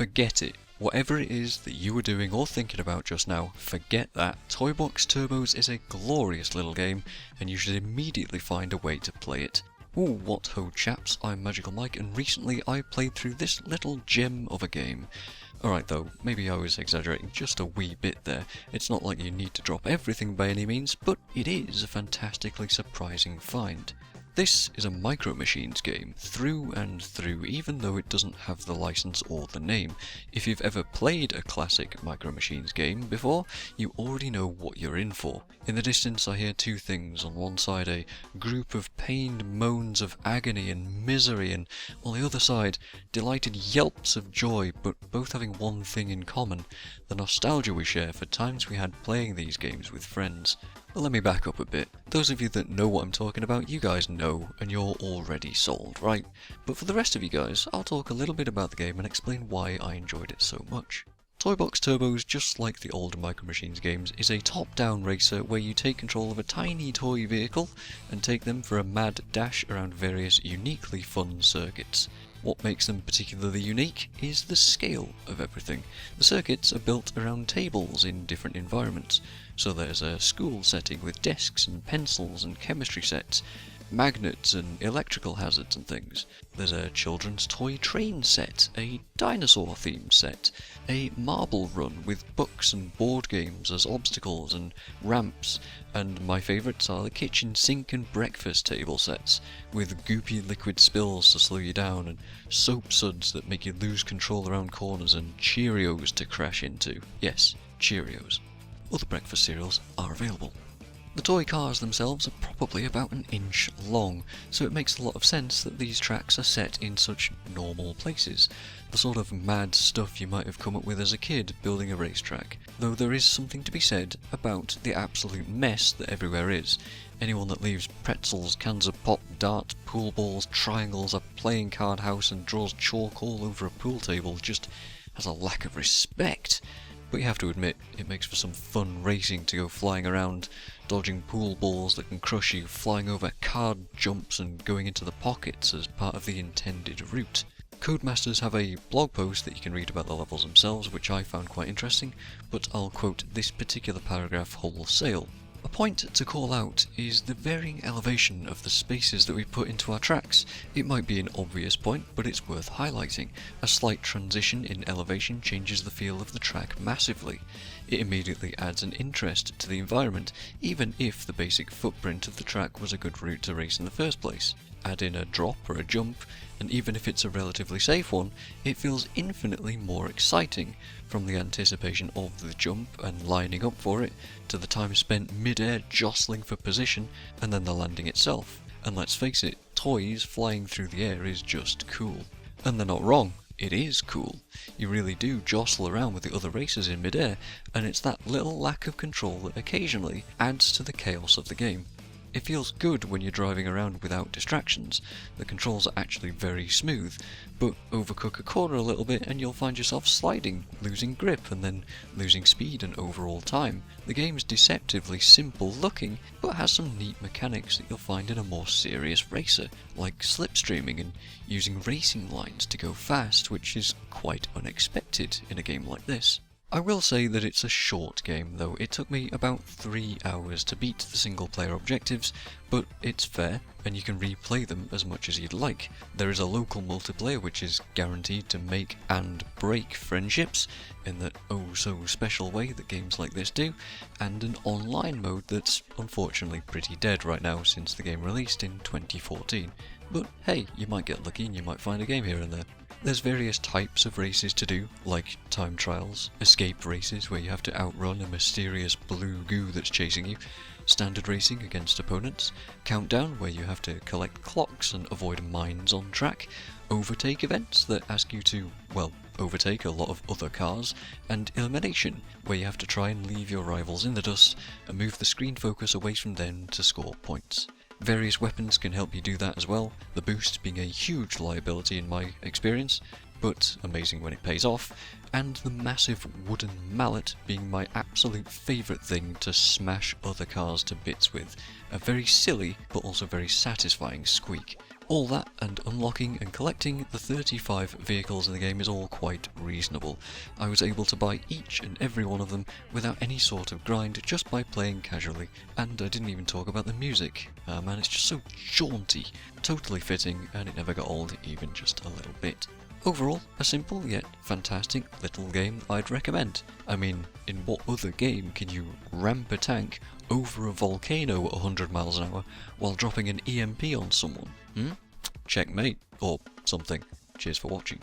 Forget it. Whatever it is that you were doing or thinking about just now, forget that. Toybox Turbos is a glorious little game, and you should immediately find a way to play it. Ooh, what ho chaps, I'm MagicalMike, and recently I played through this little gem of a game. Alright though, maybe I was exaggerating just a wee bit there. It's not like you need to drop everything by any means, but it is a fantastically surprising find. This is a Micro Machines game, through and through, even though it doesn't have the license or the name. If you've ever played a classic Micro Machines game before, you already know what you're in for. In the distance I hear two things. On one side a group of pained moans of agony and misery, and on the other side delighted yelps of joy, but both having one thing in common: the nostalgia we share for times we had playing these games with friends. But let me back up a bit. Those of you that know what I'm talking about, you guys know, and you're already sold, right? But for the rest of you guys, I'll talk a little bit about the game and explain why I enjoyed it so much. Toybox Turbos, just like the older Micro Machines games, is a top-down racer where you take control of a tiny toy vehicle and take them for a mad dash around various uniquely fun circuits. What makes them particularly unique is the scale of everything. The circuits are built around tables in different environments. So there's a school setting with desks and pencils and chemistry sets, magnets and electrical hazards and things. There's a children's toy train set, a dinosaur themed set, a marble run with books and board games as obstacles and ramps, and my favourites are the kitchen sink and breakfast table sets, with goopy liquid spills to slow you down, and soap suds that make you lose control around corners, and Cheerios to crash into. Yes, Cheerios. Other breakfast cereals are available. The toy cars themselves are probably about an inch long, so it makes a lot of sense that these tracks are set in such normal places, the sort of mad stuff you might have come up with as a kid building a racetrack, though there is something to be said about the absolute mess that everywhere is. Anyone that leaves pretzels, cans of pop, darts, pool balls, triangles, a playing card house and draws chalk all over a pool table just has a lack of respect. But you have to admit, it makes for some fun racing to go flying around, dodging pool balls that can crush you, flying over card jumps and going into the pockets as part of the intended route. Codemasters have a blog post that you can read about the levels themselves, which I found quite interesting, but I'll quote this particular paragraph wholesale. A point to call out is the varying elevation of the spaces that we put into our tracks. It might be an obvious point, but it's worth highlighting. A slight transition in elevation changes the feel of the track massively. It immediately adds an interest to the environment, even if the basic footprint of the track was a good route to race in the first place. Add in a drop or a jump, and even if it's a relatively safe one, it feels infinitely more exciting, from the anticipation of the jump and lining up for it, to the time spent mid-air jostling for position, and then the landing itself. And let's face it, toys flying through the air is just cool. And they're not wrong, it is cool. You really do jostle around with the other racers in mid-air, and it's that little lack of control that occasionally adds to the chaos of the game. It feels good when you're driving around without distractions. The controls are actually very smooth, but overcook a corner a little bit and you'll find yourself sliding, losing grip, and then losing speed and overall time. The game's deceptively simple looking, but has some neat mechanics that you'll find in a more serious racer, like slipstreaming and using racing lines to go fast, which is quite unexpected in a game like this. I will say that it's a short game though. It took me about 3 hours to beat the single player objectives, but it's fair and you can replay them as much as you'd like. There is a local multiplayer which is guaranteed to make and break friendships in that oh so special way that games like this do, and an online mode that's unfortunately pretty dead right now since the game released in 2014. But hey, you might get lucky and you might find a game here and there. There's various types of races to do, like time trials, escape races where you have to outrun a mysterious blue goo that's chasing you, standard racing against opponents, countdown where you have to collect clocks and avoid mines on track, overtake events that ask you to, well, overtake a lot of other cars, and elimination where you have to try and leave your rivals in the dust and move the screen focus away from them to score points. Various weapons can help you do that as well, the boost being a huge liability in my experience, but amazing when it pays off, and the massive wooden mallet being my absolute favourite thing to smash other cars to bits with. A very silly but also very satisfying squeak. All that and unlocking and collecting the 35 vehicles in the game is all quite reasonable. I was able to buy each and every one of them without any sort of grind, just by playing casually. And I didn't even talk about the music. Man, it's just so jaunty, totally fitting, and it never got old even just a little bit. Overall, a simple yet fantastic little game I'd recommend. I mean, in what other game can you ramp a tank over a volcano at 100 miles an hour while dropping an EMP on someone? Checkmate, or something. Cheers for watching.